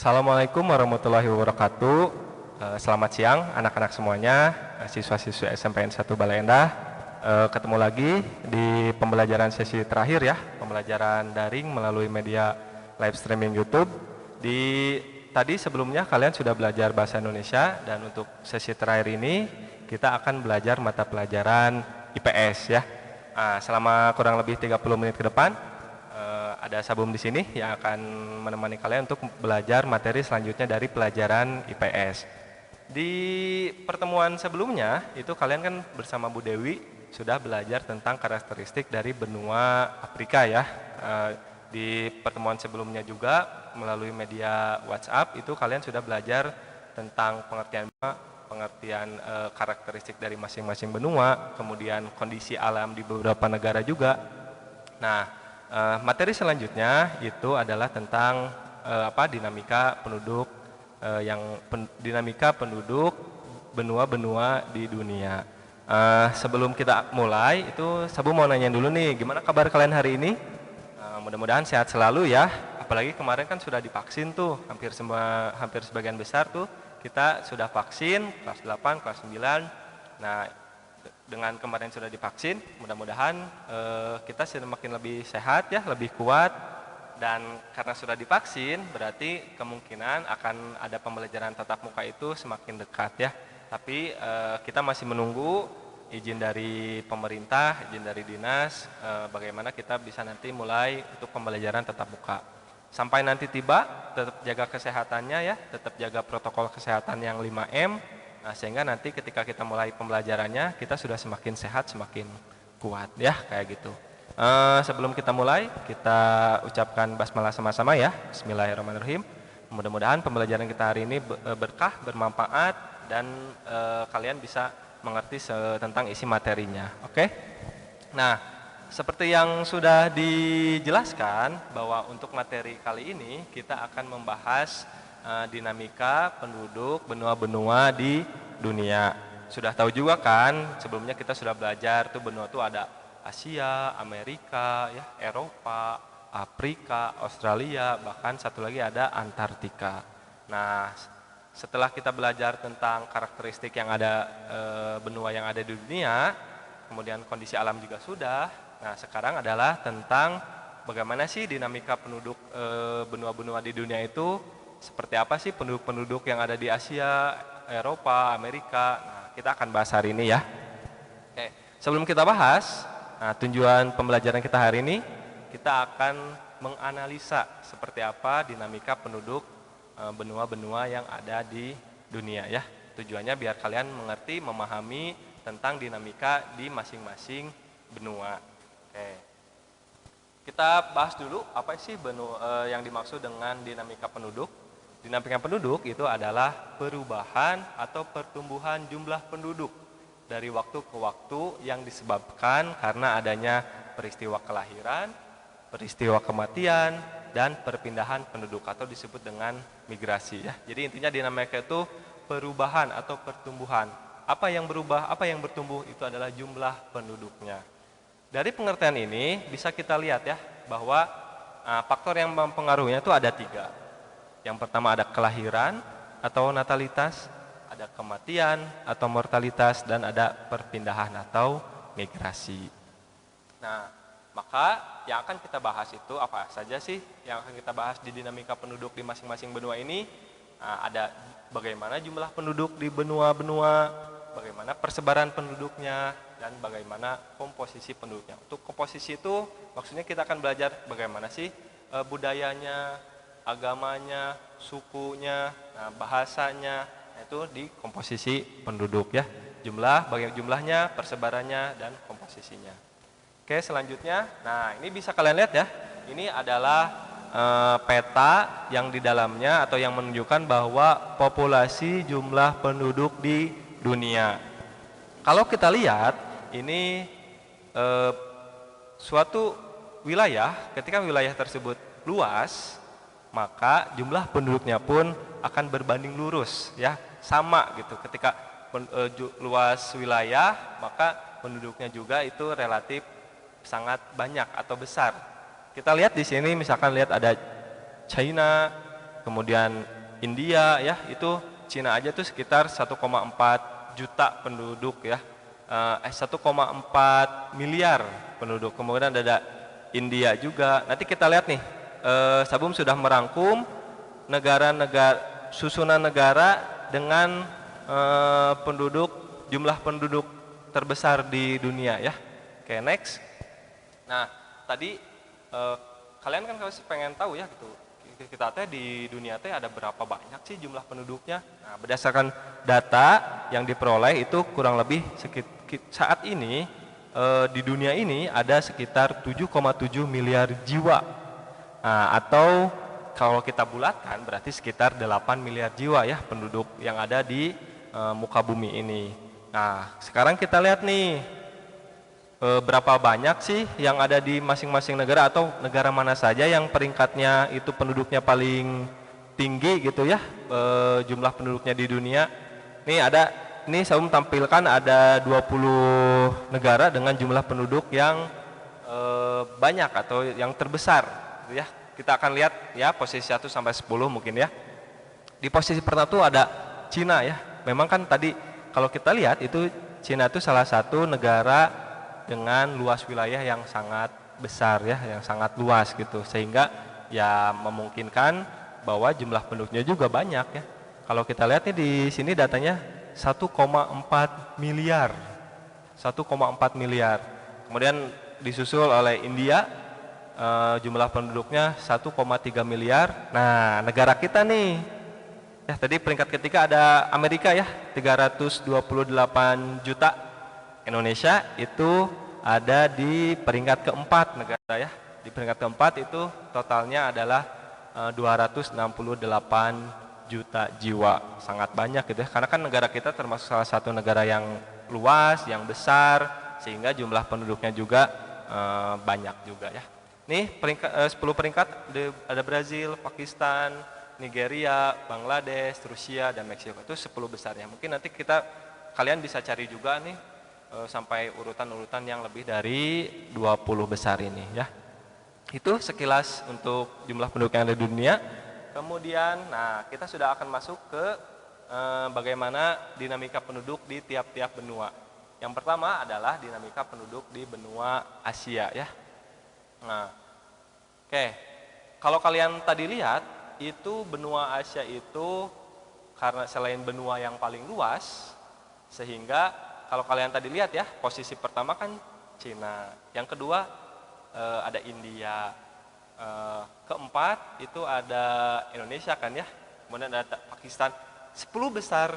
Assalamualaikum warahmatullahi wabarakatuh. Selamat siang anak-anak semuanya, siswa-siswi SMPN 1 Bale Endah. Ketemu lagi di pembelajaran sesi terakhir ya, pembelajaran daring melalui media live streaming YouTube. Tadi sebelumnya kalian sudah belajar bahasa Indonesia, dan untuk sesi terakhir ini kita akan belajar mata pelajaran IPS ya. Selama kurang lebih 30 menit ke depan ada Sabum di sini yang akan menemani kalian untuk belajar materi selanjutnya dari pelajaran IPS. Di pertemuan sebelumnya itu kalian kan bersama Bu Dewi sudah belajar tentang karakteristik dari benua Afrika ya. Di pertemuan sebelumnya juga melalui media WhatsApp itu kalian sudah belajar tentang pengertian karakteristik dari masing-masing benua, kemudian kondisi alam di beberapa negara juga. Nah, materi selanjutnya itu adalah tentang dinamika penduduk dinamika penduduk benua-benua di dunia. Sebelum kita mulai itu Sabu mau nanya dulu nih, gimana kabar kalian hari ini? Mudah-mudahan sehat selalu ya. Apalagi kemarin kan sudah divaksin tuh, hampir sebagian besar tuh kita sudah vaksin kelas 8, kelas 9. Nah, dengan kemarin sudah divaksin, mudah-mudahan kita semakin lebih sehat ya, lebih kuat. Dan karena sudah divaksin, berarti kemungkinan akan ada pembelajaran tatap muka itu semakin dekat ya. Tapi kita masih menunggu izin dari pemerintah, izin dari dinas, bagaimana kita bisa nanti mulai untuk pembelajaran tatap muka. Sampai nanti tiba, tetap jaga kesehatannya ya, tetap jaga protokol kesehatan yang 5M. Nah, sehingga nanti ketika kita mulai pembelajarannya, kita sudah semakin sehat, semakin kuat ya, kayak gitu. Sebelum kita mulai, kita ucapkan basmalah sama-sama ya. Bismillahirrahmanirrahim. Mudah-mudahan pembelajaran kita hari ini berkah, bermanfaat, dan kalian bisa mengerti tentang isi materinya. Oke? Nah, seperti yang sudah dijelaskan bahwa untuk materi kali ini kita akan membahas dinamika penduduk benua-benua di dunia. Sudah tahu juga kan, sebelumnya kita sudah belajar tuh benua tuh ada Asia, Amerika, ya, Eropa, Afrika, Australia, bahkan satu lagi ada Antartika. Nah, setelah kita belajar tentang karakteristik yang ada benua yang ada di dunia, kemudian kondisi alam juga sudah. Nah, sekarang adalah tentang bagaimana sih dinamika penduduk benua-benua di dunia itu. Seperti apa sih penduduk-penduduk yang ada di Asia, Eropa, Amerika. Nah, kita akan bahas hari ini ya. Oke, sebelum kita bahas, tujuan pembelajaran kita hari ini, kita akan menganalisa seperti apa dinamika penduduk benua-benua yang ada di dunia ya. Tujuannya biar kalian mengerti, memahami tentang dinamika di masing-masing benua. Oke. Kita bahas dulu apa sih benua yang dimaksud dengan dinamika penduduk. Dinamika penduduk itu adalah perubahan atau pertumbuhan jumlah penduduk dari waktu ke waktu yang disebabkan karena adanya peristiwa kelahiran, peristiwa kematian, dan perpindahan penduduk atau disebut dengan migrasi ya. Jadi intinya dinamika itu perubahan atau pertumbuhan. Apa yang berubah, apa yang bertumbuh itu adalah jumlah penduduknya. Dari pengertian ini bisa kita lihat ya bahwa faktor yang mempengaruhinya itu ada 3. Yang pertama ada kelahiran atau natalitas, ada kematian atau mortalitas, dan ada perpindahan atau migrasi. Nah, maka yang akan kita bahas itu apa saja sih yang akan kita bahas di dinamika penduduk di masing-masing benua ini. Ada bagaimana jumlah penduduk di benua-benua, bagaimana persebaran penduduknya, dan bagaimana komposisi penduduknya. Untuk komposisi itu maksudnya kita akan belajar bagaimana sih budayanya, agamanya, sukunya, bahasanya, itu di komposisi penduduk ya. Bagaimana jumlahnya, persebarannya, dan komposisinya. Oke, selanjutnya, nah ini bisa kalian lihat ya. Ini adalah peta yang di dalamnya atau yang menunjukkan bahwa populasi jumlah penduduk di dunia. Kalau kita lihat, ini suatu wilayah, ketika wilayah tersebut luas, maka jumlah penduduknya pun akan berbanding lurus ya, sama gitu. Ketika luas wilayah, maka penduduknya juga itu relatif sangat banyak atau besar. Kita lihat di sini misalkan lihat ada China, kemudian India ya, itu Cina aja tuh sekitar 1,4 juta penduduk ya, 1,4 miliar penduduk. Kemudian ada India juga. Nanti kita lihat nih, Sabum sudah merangkum negara-negara, susunan negara dengan jumlah penduduk terbesar di dunia ya. Oke, next. Nah, tadi kalian kan pasti pengen tahu ya gitu, kita teh di dunia teh ada berapa banyak sih jumlah penduduknya. Nah, berdasarkan data yang diperoleh itu kurang lebih saat ini di dunia ini ada sekitar 7,7 miliar jiwa. Nah, atau kalau kita bulatkan berarti sekitar 8 miliar jiwa ya penduduk yang ada di muka bumi ini. Nah, sekarang kita lihat nih berapa banyak sih yang ada di masing-masing negara, atau negara mana saja yang peringkatnya itu penduduknya paling tinggi gitu ya, jumlah penduduknya di dunia. Nih ada, ini saya tampilkan ada 20 negara dengan jumlah penduduk yang banyak atau yang terbesar gitu ya. Kita akan lihat ya posisi 1 sampai 10 mungkin ya. Di posisi pertama tuh ada Cina ya. Memang kan tadi kalau kita lihat itu Cina itu salah satu negara dengan luas wilayah yang sangat besar ya, yang sangat luas gitu, sehingga ya memungkinkan bahwa jumlah penduduknya juga banyak ya. Kalau kita lihat nih di sini datanya 1,4 miliar. 1,4 miliar. Kemudian disusul oleh India, jumlah penduduknya 1,3 miliar. Nah, negara kita nih ya, tadi peringkat ketiga ada Amerika ya, 328 juta. Indonesia itu ada di peringkat keempat negara ya. Di peringkat keempat itu totalnya adalah 268 juta jiwa. Sangat banyak gitu ya, karena kan negara kita termasuk salah satu negara yang luas, yang besar, sehingga jumlah penduduknya juga banyak juga ya. Nih peringkat 10 peringkat ada Brazil, Pakistan, Nigeria, Bangladesh, Rusia, dan Meksiko. Itu 10 besarnya. Mungkin nanti kalian bisa cari juga nih sampai urutan-urutan yang lebih dari 20 besar ini ya. Itu sekilas untuk jumlah penduduk yang ada di dunia. Kemudian, nah kita sudah akan masuk ke bagaimana dinamika penduduk di tiap-tiap benua. Yang pertama adalah dinamika penduduk di benua Asia ya. Nah, oke. Kalau kalian tadi lihat, itu benua Asia itu karena selain benua yang paling luas, sehingga kalau kalian tadi lihat ya, posisi pertama kan Cina, yang kedua ada India, keempat itu ada Indonesia kan ya, kemudian ada Pakistan. 10 besar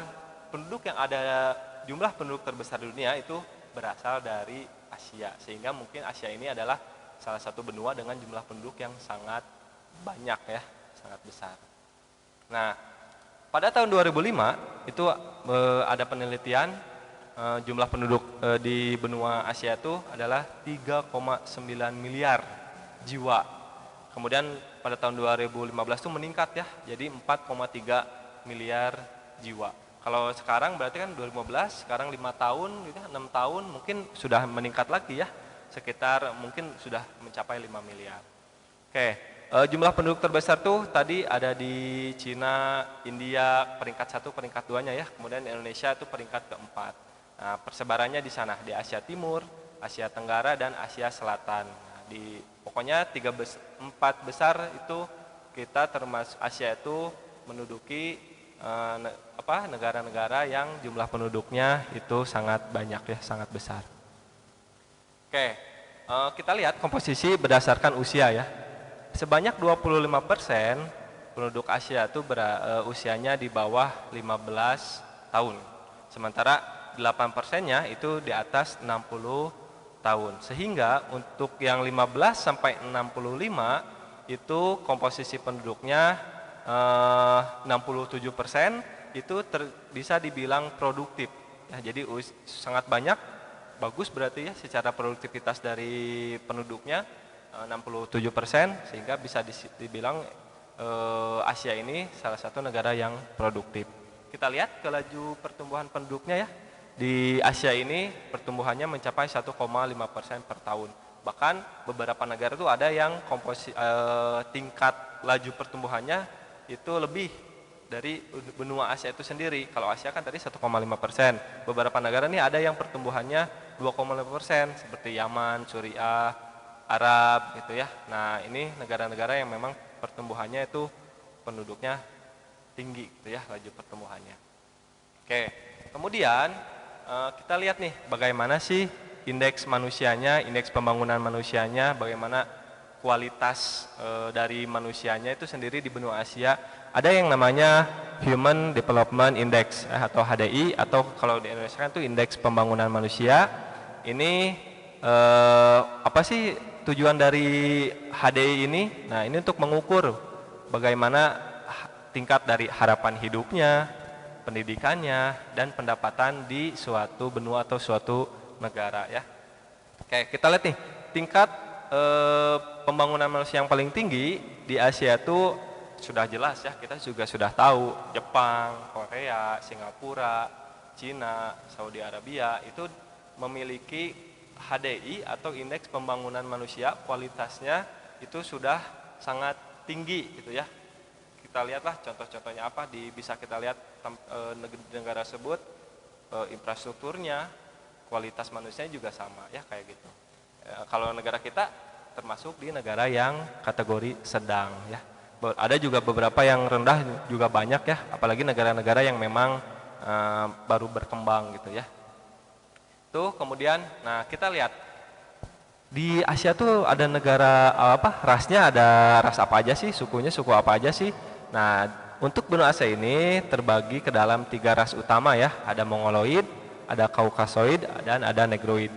penduduk yang ada, jumlah penduduk terbesar di dunia itu berasal dari Asia, sehingga mungkin Asia ini adalah salah satu benua dengan jumlah penduduk yang sangat banyak ya, sangat besar. Nah, pada tahun 2005 itu ada penelitian jumlah penduduk di benua Asia itu adalah 3,9 miliar jiwa. Kemudian pada tahun 2015 itu meningkat ya, jadi 4,3 miliar jiwa. Kalau sekarang berarti kan 2015, sekarang 5 tahun, gitu, 6 tahun mungkin sudah meningkat lagi ya, sekitar mungkin sudah mencapai 5 miliar. Oke. Jumlah penduduk terbesar tuh tadi ada di Cina, India peringkat 1, peringkat 2-nya ya. Kemudian Indonesia itu peringkat keempat. Nah, persebarannya di sana, di Asia Timur, Asia Tenggara, dan Asia Selatan. Nah, pokoknya 4 besar itu kita termasuk Asia itu menduduki negara-negara yang jumlah penduduknya itu sangat banyak ya, sangat besar. Oke, kita lihat komposisi berdasarkan usia ya. Sebanyak 25% penduduk Asia itu usianya di bawah 15 tahun. Sementara 8%-nya itu di atas 60 tahun. Sehingga untuk yang 15 sampai 65 itu komposisi penduduknya 67% itu bisa dibilang produktif. Ya, jadi sangat banyak, bagus berarti ya secara produktivitas dari penduduknya. 67%, sehingga bisa dibilang Asia ini salah satu negara yang produktif. Kita lihat ke laju pertumbuhan penduduknya ya. Di Asia ini pertumbuhannya mencapai 1,5% per tahun. Bahkan beberapa negara itu ada yang tingkat laju pertumbuhannya itu lebih dari benua Asia itu sendiri. Kalau Asia kan tadi 1,5%. Beberapa negara nih ada yang pertumbuhannya 2,5%, seperti Yaman, Suriah, Arab gitu ya. Nah, ini negara-negara yang memang pertumbuhannya itu penduduknya tinggi gitu ya, laju pertumbuhannya. Oke, kemudian kita lihat nih bagaimana sih indeks manusianya, indeks pembangunan manusianya, bagaimana kualitas dari manusianya itu sendiri di benua Asia. Ada yang namanya Human Development Index atau HDI, atau kalau di Indonesia kan itu indeks pembangunan manusia. Ini apa sih tujuan dari HDI ini? Nah, ini untuk mengukur bagaimana tingkat dari harapan hidupnya, pendidikannya, dan pendapatan di suatu benua atau suatu negara ya. Oke, kita lihat nih tingkat pembangunan manusia yang paling tinggi di Asia itu sudah jelas ya, kita juga sudah tahu Jepang, Korea, Singapura, Cina, Saudi Arabia itu memiliki HDI atau indeks pembangunan manusia, kualitasnya itu sudah sangat tinggi gitu ya. Kita lihatlah contoh-contohnya apa, bisa kita lihat negara tersebut infrastrukturnya, kualitas manusianya juga sama ya kayak gitu. Kalau negara kita termasuk di negara yang kategori sedang ya. Ada juga beberapa yang rendah juga banyak ya, apalagi negara-negara yang memang baru berkembang gitu ya. Tuh kemudian, nah kita lihat di Asia tuh ada negara apa, rasnya ada ras apa aja sih, sukunya suku apa aja sih. Nah, untuk benua Asia ini terbagi ke dalam 3 ras utama ya, ada Mongoloid, ada Kaukasoid, dan ada Negroid.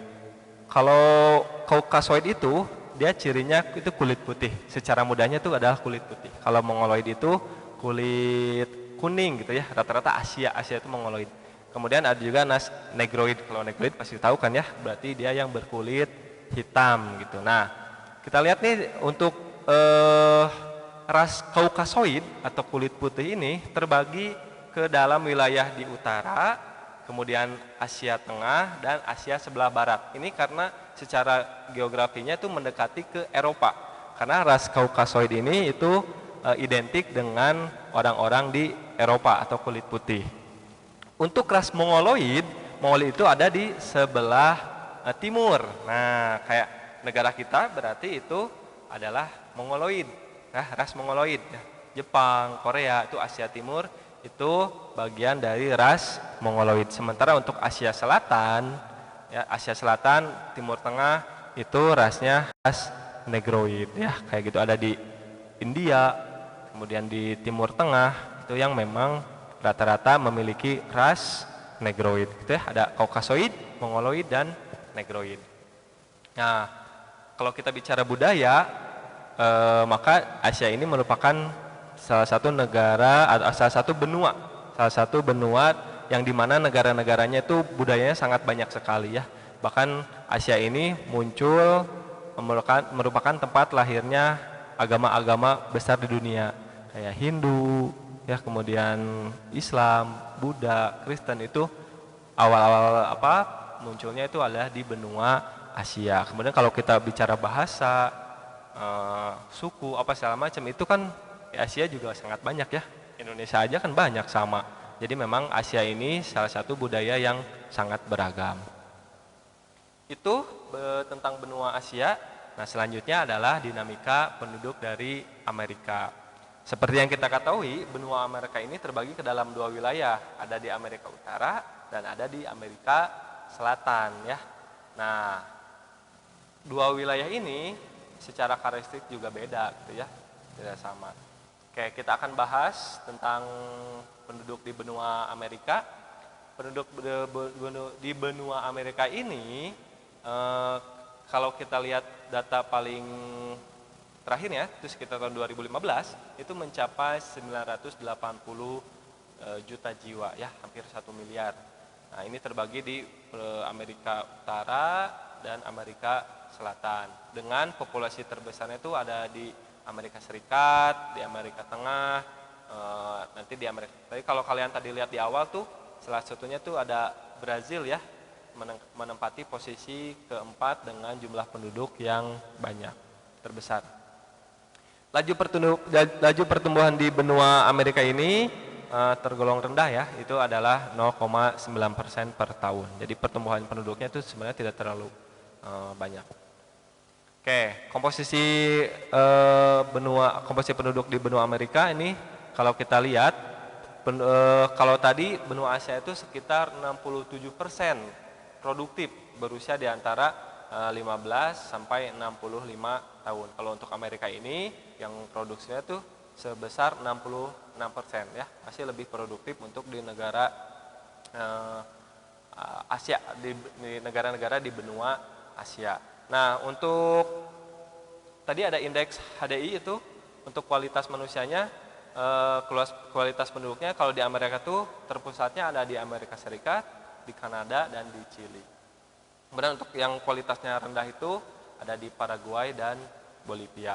Kalau Kaukasoid itu dia cirinya itu kulit putih. Secara mudahnya itu adalah kulit putih. Kalau Mongoloid itu kulit kuning gitu ya. Rata-rata Asia itu Mongoloid. Kemudian ada juga Negroid. Kalau Negroid pasti tahu kan ya, berarti dia yang berkulit hitam gitu. Nah, kita lihat nih untuk ras Kaukasoid atau kulit putih ini terbagi ke dalam wilayah di utara, kemudian Asia Tengah, dan Asia sebelah barat. Ini karena secara geografinya itu mendekati ke Eropa. Karena ras Kaukasoid ini itu identik dengan orang-orang di Eropa atau kulit putih. Untuk ras Mongoloid itu ada di sebelah timur. Nah, kayak negara kita berarti itu adalah Mongoloid. Nah, ras Mongoloid. Jepang, Korea itu Asia Timur, itu bagian dari ras Mongoloid. Sementara untuk Asia Selatan, ya Asia Selatan, Timur Tengah itu rasnya ras Negroid ya, kayak gitu. Ada di India, kemudian di Timur Tengah itu yang memang rata-rata memiliki ras Negroid gitu ya. Ada Kaukasoid, Mongoloid, dan Negroid. Nah, kalau kita bicara budaya, maka Asia ini merupakan salah satu negara atau salah satu benua yang dimana negara-negaranya itu budayanya sangat banyak sekali ya. Bahkan Asia ini muncul merupakan tempat lahirnya agama-agama besar di dunia, kayak Hindu ya, kemudian Islam, Buddha, Kristen. Itu awal-awal munculnya itu adalah di benua Asia. Kemudian kalau kita bicara bahasa, suku segala macam, itu kan di Asia juga sangat banyak ya. Indonesia aja kan banyak sama. Jadi memang Asia ini salah satu budaya yang sangat beragam. Itu tentang benua Asia. Nah, selanjutnya adalah dinamika penduduk dari Amerika. Seperti yang kita ketahui, benua Amerika ini terbagi ke dalam 2 wilayah. Ada di Amerika Utara dan ada di Amerika Selatan ya. Nah, 2 wilayah ini secara karakteristik juga beda gitu ya, tidak sama. Oke, kita akan bahas tentang penduduk di benua Amerika. Penduduk di benua Amerika ini, kalau kita lihat data paling terakhir ya, itu sekitar tahun 2015, itu mencapai 980 juta jiwa ya, hampir 1 miliar. Nah, ini terbagi di Amerika Utara dan Amerika Selatan. Dengan populasi terbesarnya itu ada di Amerika Serikat, di Amerika Tengah, nanti di Amerika. Tapi kalau kalian tadi lihat di awal tuh, salah satunya tuh ada Brazil ya, menempati posisi keempat dengan jumlah penduduk yang banyak, terbesar. Laju pertumbuhan di benua Amerika ini tergolong rendah ya, itu adalah 0,9% per tahun. Jadi pertumbuhan penduduknya itu sebenarnya tidak terlalu banyak. Oke, komposisi penduduk di benua Amerika ini kalau kita lihat, kalau tadi benua Asia itu sekitar 67% produktif berusia di antara 15 sampai 65 tahun. Kalau untuk Amerika ini yang produksinya tuh sebesar 66% ya, masih lebih produktif untuk di negara Asia, di negara-negara di benua Asia. Nah, untuk tadi ada indeks HDI itu untuk kualitas manusianya, kualitas penduduknya kalau di Amerika tuh terpusatnya ada di Amerika Serikat, di Kanada dan di Chili. Kemudian untuk yang kualitasnya rendah itu ada di Paraguay dan Bolivia.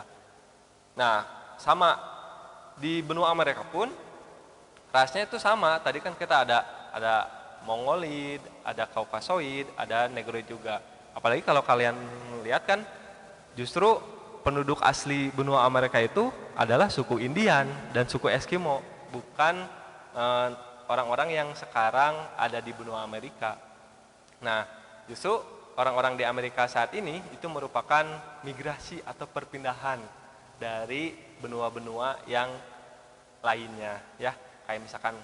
Nah, sama di benua Amerika pun rasnya itu sama. Tadi kan kita ada Mongolid, ada Kaukasoid, ada Negroid juga. Apalagi kalau kalian lihat kan justru penduduk asli benua Amerika itu adalah suku Indian dan suku Eskimo, bukan orang-orang yang sekarang ada di benua Amerika. Nah, justru orang-orang di Amerika saat ini itu merupakan migrasi atau perpindahan dari benua-benua yang lainnya ya. Kayak misalkan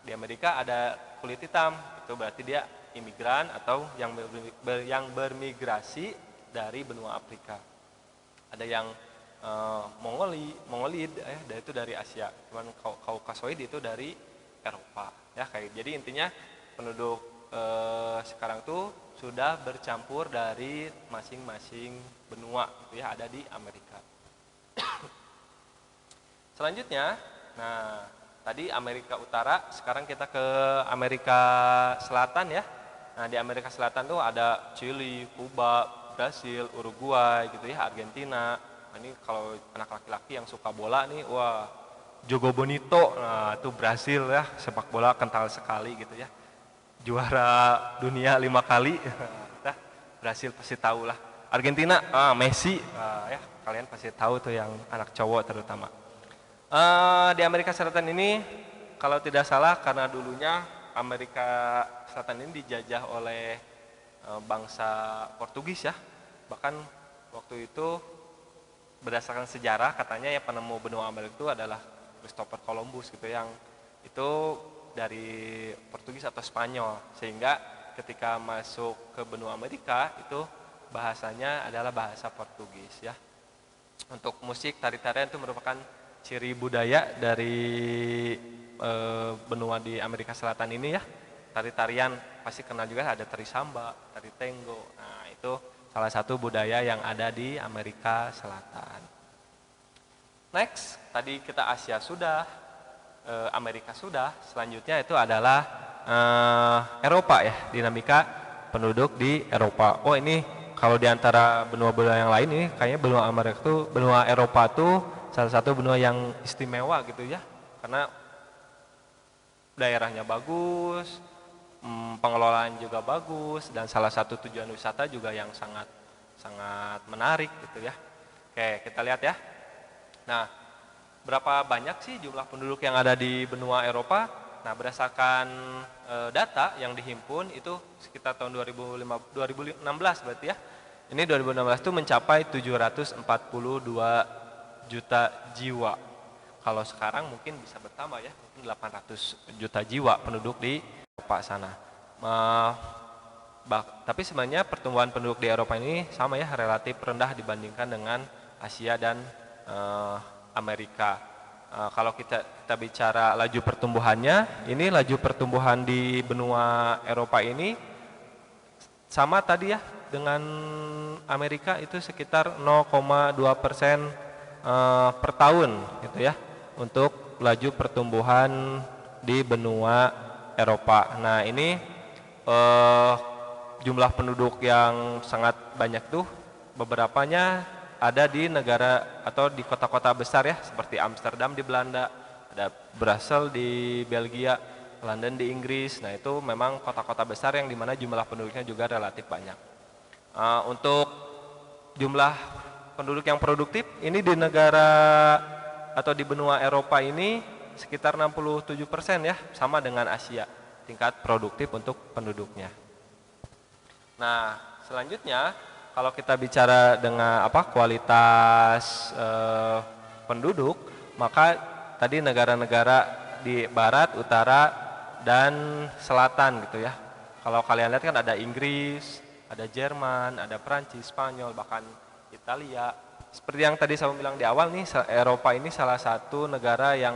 di Amerika ada kulit hitam, itu berarti dia imigran atau yang bermigrasi dari benua Afrika. Ada yang Mongolid dan itu dari Asia. Cuman Kaukasoid itu dari Eropa ya. Kayak jadi intinya penduduk sekarang tuh sudah bercampur dari masing-masing benua gitu ya, ada di Amerika. Selanjutnya, nah tadi Amerika Utara, sekarang kita ke Amerika Selatan ya. Nah di Amerika Selatan tuh ada Chili, Kuba, Brasil, Uruguay gitu ya, Argentina. Nah, ini kalau anak laki-laki yang suka bola nih, wah Jogo Bonito, nah itu Brasil ya, sepak bola kental sekali gitu ya. Juara dunia 5 kali, nah, Brasil pasti tahu lah. Argentina, Messi, ya kalian pasti tahu tuh yang anak cowok terutama. Di Amerika Selatan ini kalau tidak salah karena dulunya Amerika Selatan ini dijajah oleh bangsa Portugis ya. Bahkan waktu itu berdasarkan sejarah katanya ya penemu benua Amerika itu adalah Christopher Columbus gitu, yang itu dari Portugis atau Spanyol, sehingga ketika masuk ke benua Amerika itu bahasanya adalah bahasa Portugis ya. Untuk musik tari-tarian itu merupakan ciri budaya dari benua di Amerika Selatan ini ya. Tari-tarian pasti kenal juga, ada tari samba, tari tango. Nah itu salah satu budaya yang ada di Amerika Selatan. Next, tadi kita Asia sudah, Amerika sudah, selanjutnya itu adalah Eropa ya, dinamika penduduk di Eropa. Oh ini kalau di antara benua-benua yang lain ini kayaknya benua Amerika tuh, benua Eropa tuh salah satu benua yang istimewa gitu ya, karena daerahnya bagus, pengelolaan juga bagus, dan salah satu tujuan wisata juga yang sangat menarik gitu ya. Oke, kita lihat ya. Nah, berapa banyak sih jumlah penduduk yang ada di benua Eropa? Nah, berdasarkan data yang dihimpun itu sekitar tahun 2016 berarti ya. Ini 2016 itu mencapai 742 juta jiwa. Kalau sekarang mungkin bisa bertambah ya, mungkin 800 juta jiwa penduduk di Eropa sana. Tapi sebenarnya pertumbuhan penduduk di Eropa ini sama ya, relatif rendah dibandingkan dengan Asia dan Amerika. Kalau kita bicara laju pertumbuhannya, ini laju pertumbuhan di benua Eropa ini sama tadi ya dengan Amerika, itu sekitar 0,2% per tahun gitu ya untuk laju pertumbuhan di benua Eropa. Nah ini jumlah penduduk yang sangat banyak tuh, beberapanya ada di negara atau di kota-kota besar ya, seperti Amsterdam di Belanda, ada Brussels di Belgia, London di Inggris. Nah itu memang kota-kota besar yang dimana jumlah penduduknya juga relatif banyak. Untuk jumlah penduduk yang produktif ini di negara atau di benua Eropa ini sekitar 67% ya, sama dengan Asia tingkat produktif untuk penduduknya. Nah, selanjutnya kalau kita bicara dengan kualitas penduduk, maka tadi negara-negara di barat, utara, dan selatan gitu ya. Kalau kalian lihat kan ada Inggris, ada Jerman, ada Prancis, Spanyol, bahkan Italia. Seperti yang tadi saya bilang di awal nih, Eropa ini salah satu negara yang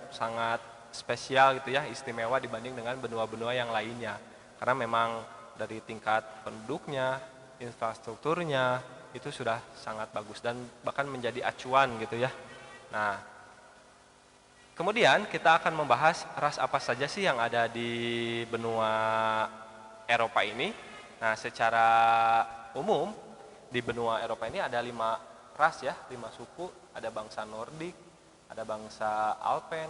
sangat spesial gitu ya, istimewa dibanding dengan benua-benua yang lainnya. Karena memang dari tingkat penduduknya, infrastrukturnya itu sudah sangat bagus dan bahkan menjadi acuan gitu ya. Nah, kemudian kita akan membahas ras apa saja sih yang ada di benua Eropa ini. Nah, secara umum di benua Eropa ini ada 5 ras ya, 5 suku. Ada bangsa Nordik, ada bangsa Alpen,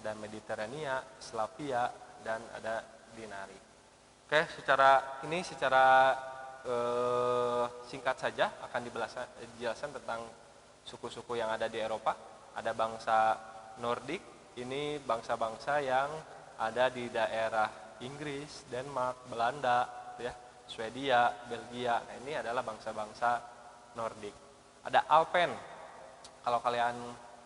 ada Mediterania, Slavia, dan ada Dinari. Oke, secara singkat saja akan dijelaskan tentang suku-suku yang ada di Eropa. Ada bangsa Nordik, ini bangsa-bangsa yang ada di daerah Inggris, Denmark, Belanda, ya, Swedia, Belgia. Nah, ini adalah bangsa-bangsa Nordik. Ada Alpen. Kalau kalian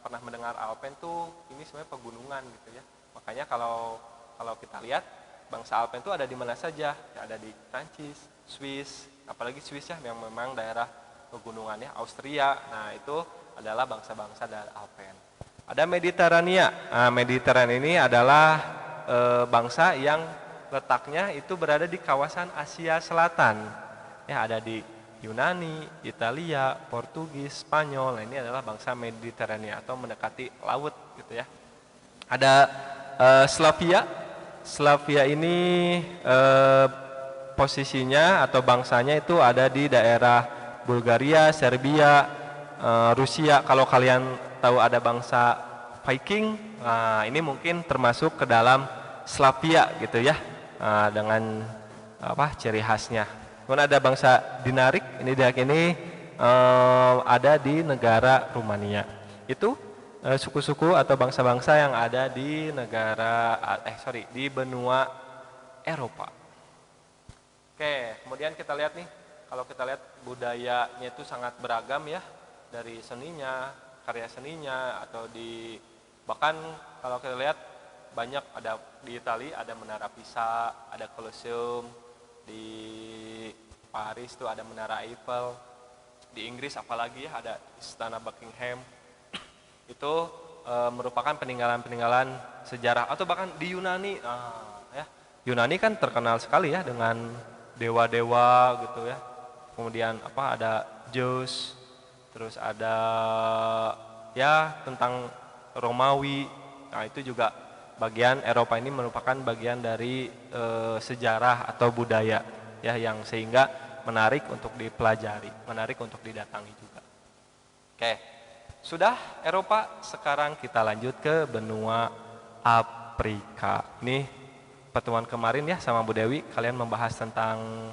pernah mendengar Alpen tuh, ini sebenarnya pegunungan gitu ya. Makanya kalau kita lihat bangsa Alpen itu ada di mana saja? Ya, ada di Prancis, Swiss, apalagi Swiss ya, yang memang daerah pegunungannya, Austria. Nah, itu adalah bangsa-bangsa dari Alpen. Ada Mediterania. Nah, Mediterania ini adalah bangsa yang letaknya itu berada di kawasan Asia Selatan. Ya, ada di Yunani, Italia, Portugis, Spanyol. Nah, ini adalah bangsa Mediterania atau mendekati laut gitu ya. Ada Slavia. Slavia ini posisinya atau bangsanya itu ada di daerah Bulgaria, Serbia, Rusia. Kalau kalian tahu ada bangsa Viking, nah ini mungkin termasuk ke dalam Slavia gitu ya, dengan ciri khasnya. Kemudian ada bangsa Dinarik, ini ada di negara Rumania. Itu suku-suku atau bangsa-bangsa yang ada di di benua Eropa. Oke, kemudian kita lihat nih, kalau kita lihat budayanya itu sangat beragam ya, dari seninya, karya seninya, atau bahkan kalau kita lihat banyak, ada di Italia ada Menara Pisa, ada Colosseum, di Paris tuh ada Menara Eiffel, di Inggris apalagi ya ada Istana Buckingham. Itu merupakan peninggalan-peninggalan sejarah. Atau bahkan di Yunani, ya, Yunani kan terkenal sekali ya dengan dewa-dewa gitu ya. Kemudian ada Zeus, terus ada ya tentang Romawi. Nah, itu juga bagian Eropa ini merupakan bagian dari sejarah atau budaya ya, yang sehingga menarik untuk dipelajari, menarik untuk didatangi juga. Oke, sudah Eropa, sekarang kita lanjut ke benua Afrika. Ini pertemuan kemarin ya sama Bu Dewi, kalian membahas tentang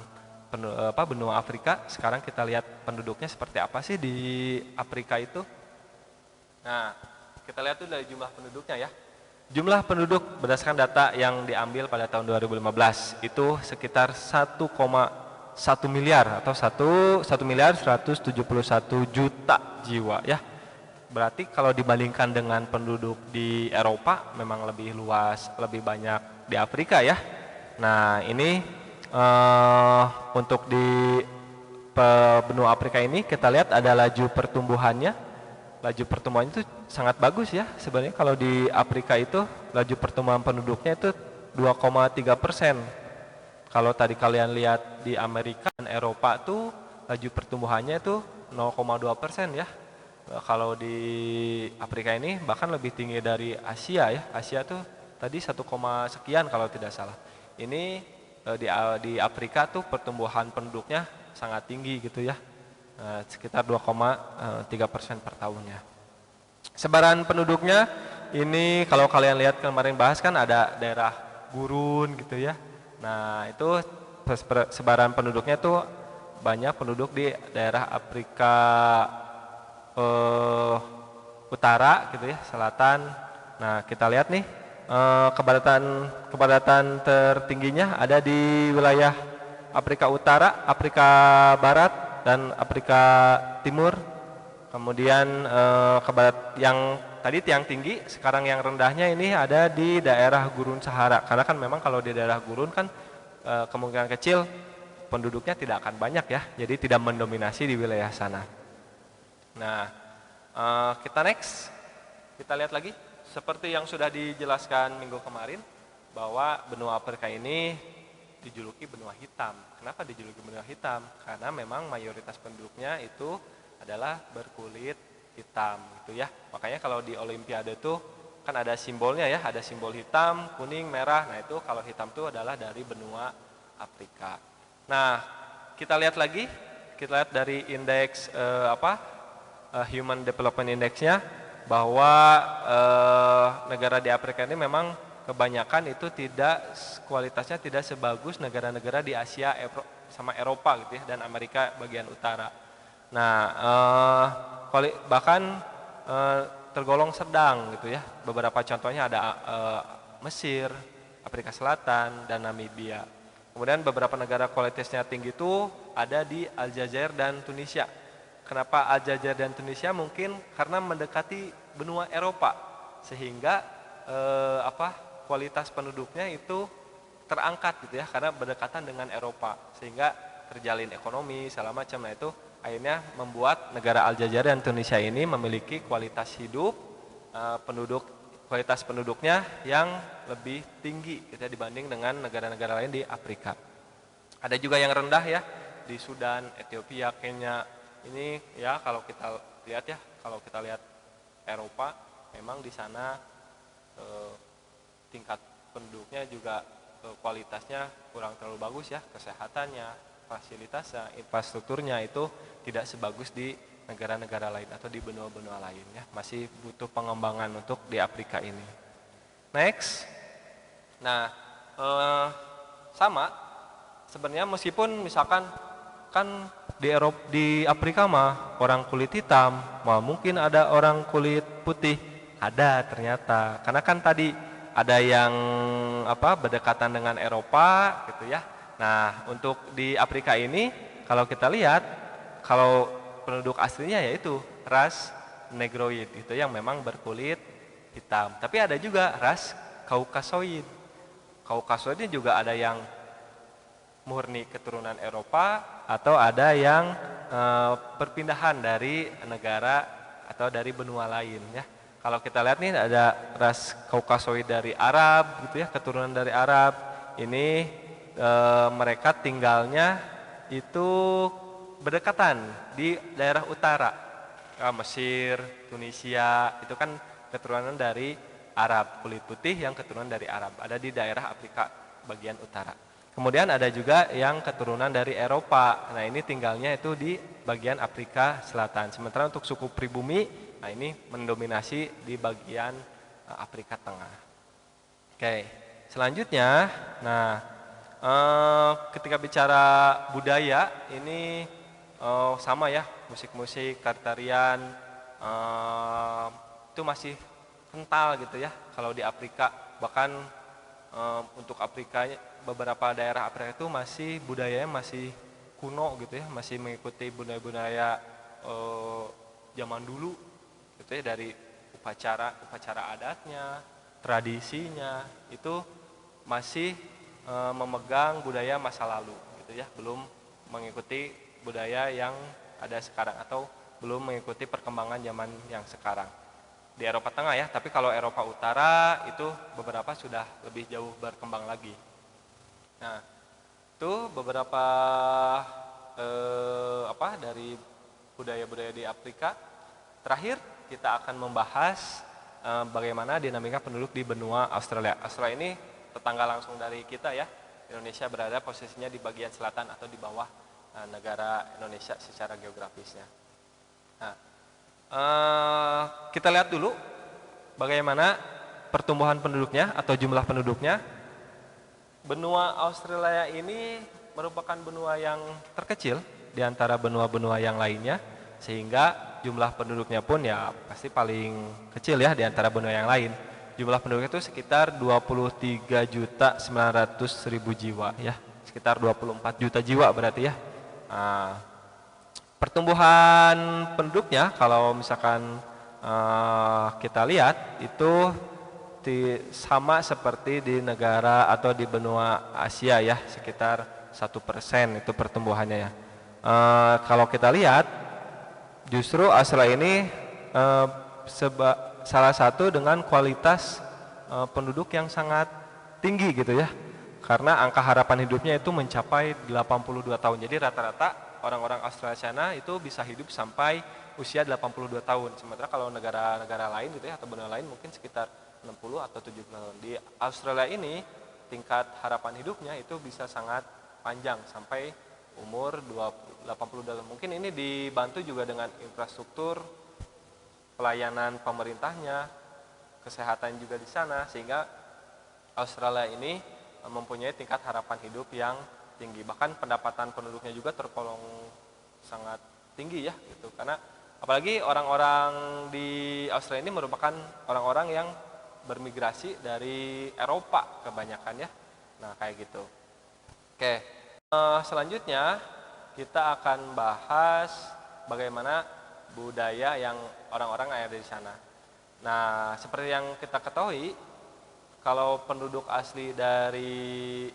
benua Afrika. Sekarang kita lihat penduduknya seperti apa sih di Afrika itu. Nah, kita lihat tuh dari jumlah penduduknya ya. Jumlah penduduk berdasarkan data yang diambil pada tahun 2015 itu sekitar 1,1 miliar atau 1.171 juta jiwa ya. Berarti kalau dibandingkan dengan penduduk di Eropa memang lebih luas, lebih banyak di Afrika ya. Nah, ini untuk di benua Afrika ini kita lihat ada laju pertumbuhannya. Laju pertumbuhan itu sangat bagus ya. Sebenarnya kalau di Afrika itu laju pertumbuhan penduduknya itu 2,3%. Kalau tadi kalian lihat di Amerika dan Eropa tuh laju pertumbuhannya itu 0,2% ya. Kalau di Afrika ini bahkan lebih tinggi dari Asia ya. Asia tuh tadi 1, sekian kalau tidak salah. Ini di Afrika tuh pertumbuhan penduduknya sangat tinggi gitu ya. Sekitar 2,3% per tahunnya. Sebaran penduduknya ini kalau kalian lihat kemarin bahas kan ada daerah gurun gitu ya. Nah, itu sebaran penduduknya tuh banyak penduduk di daerah Afrika utara gitu ya, selatan. Nah, kita lihat nih kepadatan tertingginya ada di wilayah Afrika Utara, Afrika Barat, dan Afrika Timur. Kemudian yang tadi tiang tinggi, sekarang yang rendahnya ini ada di daerah gurun Sahara. Karena kan memang kalau di daerah gurun kan kemungkinan kecil penduduknya tidak akan banyak ya, jadi tidak mendominasi di wilayah sana. Nah, kita next, kita lihat lagi. Seperti yang sudah dijelaskan minggu kemarin, bahwa benua Afrika ini dijuluki benua hitam. Kenapa dijuluki benua hitam? Karena memang mayoritas penduduknya itu adalah berkulit hitam gitu ya. Makanya kalau di Olimpiade itu kan ada simbolnya ya, ada simbol hitam, kuning, merah. Nah itu kalau hitam itu adalah dari benua Afrika. Nah, kita lihat lagi, kita lihat dari indeks Human Development Index-nya, bahwa negara di Afrika ini memang kebanyakan itu kualitasnya tidak sebagus negara-negara di Asia sama Eropa gitu ya, dan Amerika bagian utara. Nah, bahkan tergolong sedang gitu ya. Beberapa contohnya ada Mesir, Afrika Selatan, dan Namibia. Kemudian beberapa negara kualitasnya tinggi itu ada di Aljazair dan Tunisia. Kenapa Aljazair dan Tunisia? Mungkin karena mendekati benua Eropa, sehingga kualitas penduduknya itu terangkat gitu ya, karena berdekatan dengan Eropa, sehingga terjalin ekonomi segala macam. Nah itu akhirnya membuat negara Aljazair dan Tunisia ini memiliki kualitas hidup kualitas penduduknya yang lebih tinggi gitu ya, dibanding dengan negara-negara lain di Afrika. Ada juga yang rendah ya, di Sudan, Ethiopia, Kenya. Ini ya kalau kita lihat Eropa, memang di sana tingkat penduduknya juga kualitasnya kurang terlalu bagus ya, kesehatannya, fasilitasnya, infrastrukturnya itu tidak sebagus di negara-negara lain atau di benua-benua lain ya, masih butuh pengembangan untuk di Afrika ini. Next, nah sama sebenarnya, meskipun misalkan kan di Afrika mah orang kulit hitam, mungkin ada orang kulit putih, ada ternyata, karena kan tadi ada yang berdekatan dengan Eropa gitu ya. Nah untuk di Afrika ini kalau kita lihat, kalau penduduk aslinya yaitu ras Negroid itu yang memang berkulit hitam. Tapi ada juga ras Kaukasoid. Kaukasoid ini juga ada yang murni keturunan Eropa, atau ada yang perpindahan dari negara atau dari benua lain ya. Kalau kita lihat nih ada ras Kaukasoid dari Arab gitu ya, keturunan dari Arab. Ini mereka tinggalnya itu berdekatan di daerah utara, Mesir, Tunisia, itu kan keturunan dari Arab, kulit putih yang keturunan dari Arab, ada di daerah Afrika bagian utara. Kemudian ada juga yang keturunan dari Eropa, nah ini tinggalnya itu di bagian Afrika Selatan. Sementara untuk suku pribumi, nah ini mendominasi di bagian Afrika Tengah. Oke, selanjutnya, nah ketika bicara budaya ini sama ya, musik-musik, tarian itu masih kental gitu ya kalau di Afrika. Bahkan untuk Afrika, beberapa daerah Afrika itu masih budayanya masih kuno gitu ya, masih mengikuti budaya-budaya zaman dulu gitu ya, dari upacara adatnya, tradisinya itu masih memegang budaya masa lalu gitu ya, belum mengikuti budaya yang ada sekarang atau belum mengikuti perkembangan zaman yang sekarang di Eropa Tengah ya. Tapi kalau Eropa Utara itu beberapa sudah lebih jauh berkembang lagi. Nah itu beberapa dari budaya-budaya di Afrika. Terakhir kita akan membahas bagaimana dinamika penduduk di benua Australia. Australia ini tetangga langsung dari kita ya. Indonesia berada posisinya di bagian selatan atau di bawah negara Indonesia secara geografisnya. Nah, kita lihat dulu bagaimana pertumbuhan penduduknya atau jumlah penduduknya. Benua Australia ini merupakan benua yang terkecil di antara benua-benua yang lainnya, sehingga jumlah penduduknya pun ya pasti paling kecil ya di antara benua yang lain. Jumlah penduduknya itu sekitar 23.900.000 jiwa ya, sekitar 24 juta jiwa berarti ya. Nah, pertumbuhan penduduknya kalau misalkan kita lihat itu sama seperti di negara atau di benua Asia ya, sekitar 1% itu pertumbuhannya ya. Kalau kita lihat justru Australia ini salah satu dengan kualitas penduduk yang sangat tinggi gitu ya, karena angka harapan hidupnya itu mencapai 82 tahun. Jadi rata-rata orang-orang Australia sana itu bisa hidup sampai usia 82 tahun. Sementara kalau negara-negara lain gitu ya atau benua lain mungkin sekitar 60 atau 70 tahun. Di Australia ini tingkat harapan hidupnya itu bisa sangat panjang sampai umur 80 tahun. Mungkin ini dibantu juga dengan infrastruktur, pelayanan pemerintahnya, kesehatan juga di sana, sehingga Australia ini mempunyai tingkat harapan hidup yang tinggi. Bahkan pendapatan penduduknya juga tergolong sangat tinggi ya gitu. Karena apalagi orang-orang di Australia ini merupakan orang-orang yang bermigrasi dari Eropa kebanyakan ya. Nah kayak gitu. Oke, selanjutnya kita akan bahas bagaimana budaya yang orang-orang yang ada di sana. Nah seperti yang kita ketahui, kalau penduduk asli dari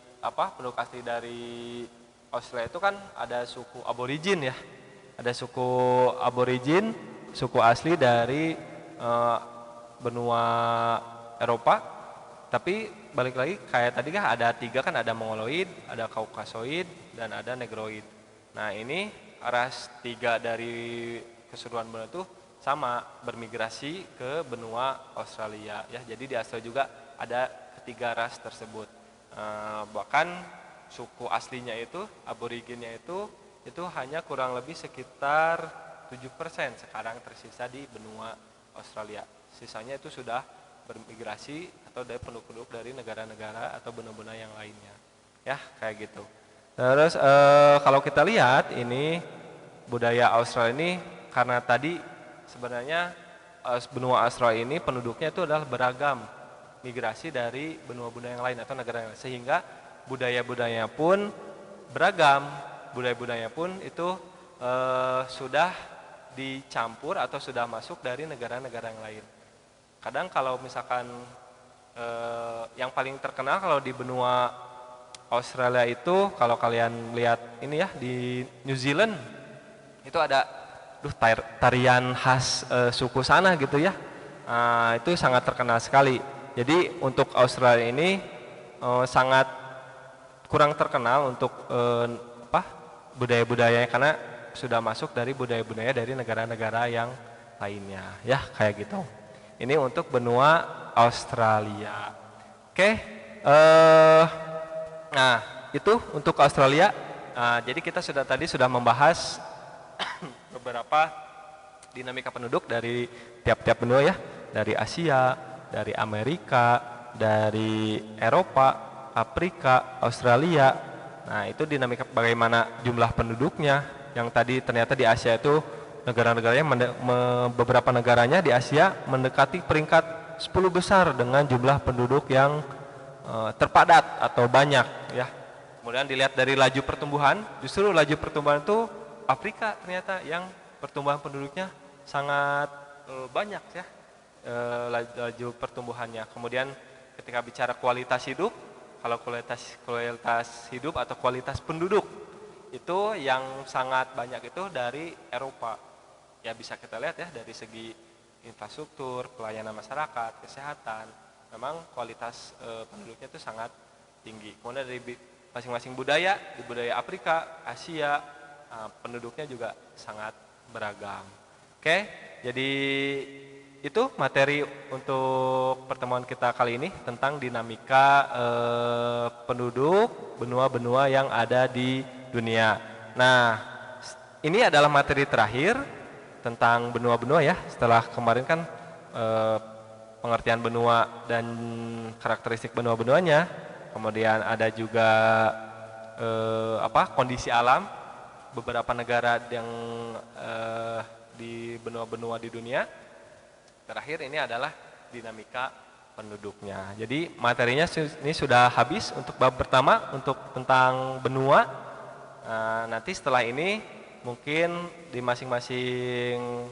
Australia itu kan ada suku aborigin ya. Ada suku aborigin, suku asli dari benua Eropa, tapi balik lagi kayak tadi kan ada 3 kan, ada Mongoloid, ada Kaukasoid, dan ada Negroid. Nah ini ras 3 dari keseluruhan benua itu sama bermigrasi ke benua Australia ya. Jadi di Australia juga ada ketiga ras tersebut. Bahkan suku aslinya itu, aboriginnya itu hanya kurang lebih sekitar 7% sekarang tersisa di benua Australia. Sisanya itu sudah bermigrasi atau dari penduduk dari negara-negara atau benua-benua yang lainnya. Ya, kayak gitu. Terus kalau kita lihat ini budaya Australia ini, karena tadi sebenarnya benua Australia ini penduduknya itu adalah beragam, migrasi dari benua-benua yang lain atau negara yang lain, sehingga budaya-budayanya pun beragam. Budaya-budayanya pun itu sudah dicampur atau sudah masuk dari negara-negara yang lain. Kadang kalau misalkan yang paling terkenal kalau di benua Australia itu, kalau kalian lihat ini ya, di New Zealand itu ada tarian khas suku sana gitu ya. Itu sangat terkenal sekali. Jadi untuk Australia ini sangat kurang terkenal untuk budaya-budayanya, karena sudah masuk dari budaya-budaya dari negara-negara yang lainnya ya, kayak gitu. Ini untuk benua Australia. Oke, nah itu untuk Australia. Jadi kita tadi sudah membahas beberapa dinamika penduduk dari tiap-tiap benua ya, dari Asia, dari Amerika, dari Eropa, Afrika, Australia. Nah itu dinamika bagaimana jumlah penduduknya, yang tadi ternyata di Asia itu negara-negaranya, beberapa negaranya di Asia mendekati peringkat 10 besar dengan jumlah penduduk yang terpadat atau banyak ya. Kemudian dilihat dari laju pertumbuhan, justru laju pertumbuhan itu Afrika ternyata yang pertumbuhan penduduknya sangat banyak ya, laju pertumbuhannya. Kemudian ketika bicara kualitas hidup, kalau kualitas hidup atau kualitas penduduk itu yang sangat banyak itu dari Eropa. Ya bisa kita lihat ya dari segi infrastruktur, pelayanan masyarakat, kesehatan, memang kualitas penduduknya itu sangat tinggi. Kemudian dari masing-masing budaya, di budaya Afrika, Asia, penduduknya juga sangat beragam. Oke, jadi itu materi untuk pertemuan kita kali ini tentang dinamika penduduk benua-benua yang ada di dunia. Nah, ini adalah materi terakhir tentang benua-benua ya. Setelah kemarin kan pengertian benua dan karakteristik benua-benuanya, kemudian ada juga kondisi alam beberapa negara yang di benua-benua di dunia. Terakhir ini adalah dinamika penduduknya. Jadi materinya ini sudah habis untuk bab pertama untuk tentang benua. Nanti setelah ini mungkin di masing-masing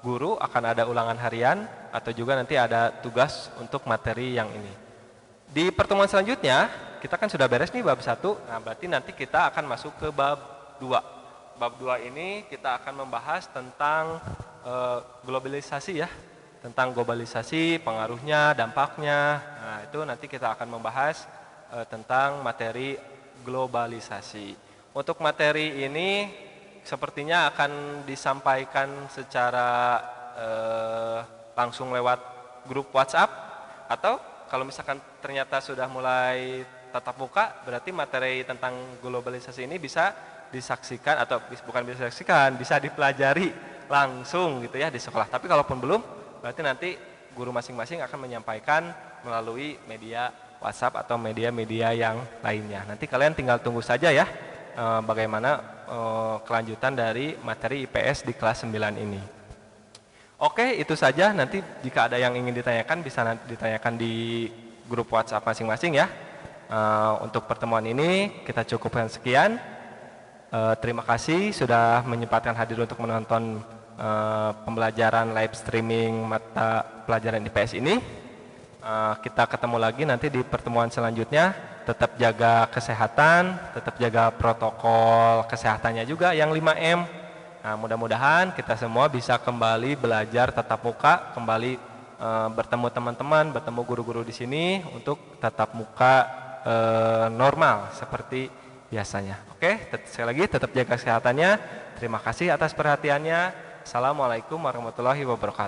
guru akan ada ulangan harian atau juga nanti ada tugas untuk materi yang ini. Di pertemuan selanjutnya kita kan sudah beres nih bab 1. Nah, berarti nanti kita akan masuk ke bab 2. Bab 2 ini kita akan membahas tentang globalisasi ya, tentang globalisasi, pengaruhnya, dampaknya. Nah, itu nanti kita akan membahas tentang materi globalisasi. Untuk materi ini sepertinya akan disampaikan secara langsung lewat grup WhatsApp, atau kalau misalkan ternyata sudah mulai tatap muka, berarti materi tentang globalisasi ini bisa disaksikan atau bukan bisa disaksikan, bisa dipelajari langsung gitu ya di sekolah. Tapi kalaupun belum, berarti nanti guru masing-masing akan menyampaikan melalui media WhatsApp atau media-media yang lainnya. Nanti kalian tinggal tunggu saja ya bagaimana kelanjutan dari materi IPS di kelas 9 ini. Oke, itu saja. Nanti jika ada yang ingin ditanyakan bisa nanti ditanyakan di grup WhatsApp masing-masing ya. Untuk pertemuan ini kita cukupkan sekian. Terima kasih sudah menyempatkan hadir untuk menonton pembelajaran live streaming mata pelajaran IPS ini. Kita ketemu lagi nanti di pertemuan selanjutnya. Tetap jaga kesehatan, tetap jaga protokol kesehatannya juga yang 5M. Nah, mudah-mudahan kita semua bisa kembali belajar tatap muka, kembali bertemu teman-teman, bertemu guru-guru di sini untuk tatap muka normal seperti biasanya. Oke, sekali lagi tetap jaga kesehatannya. Terima kasih atas perhatiannya. Assalamualaikum warahmatullahi wabarakatuh.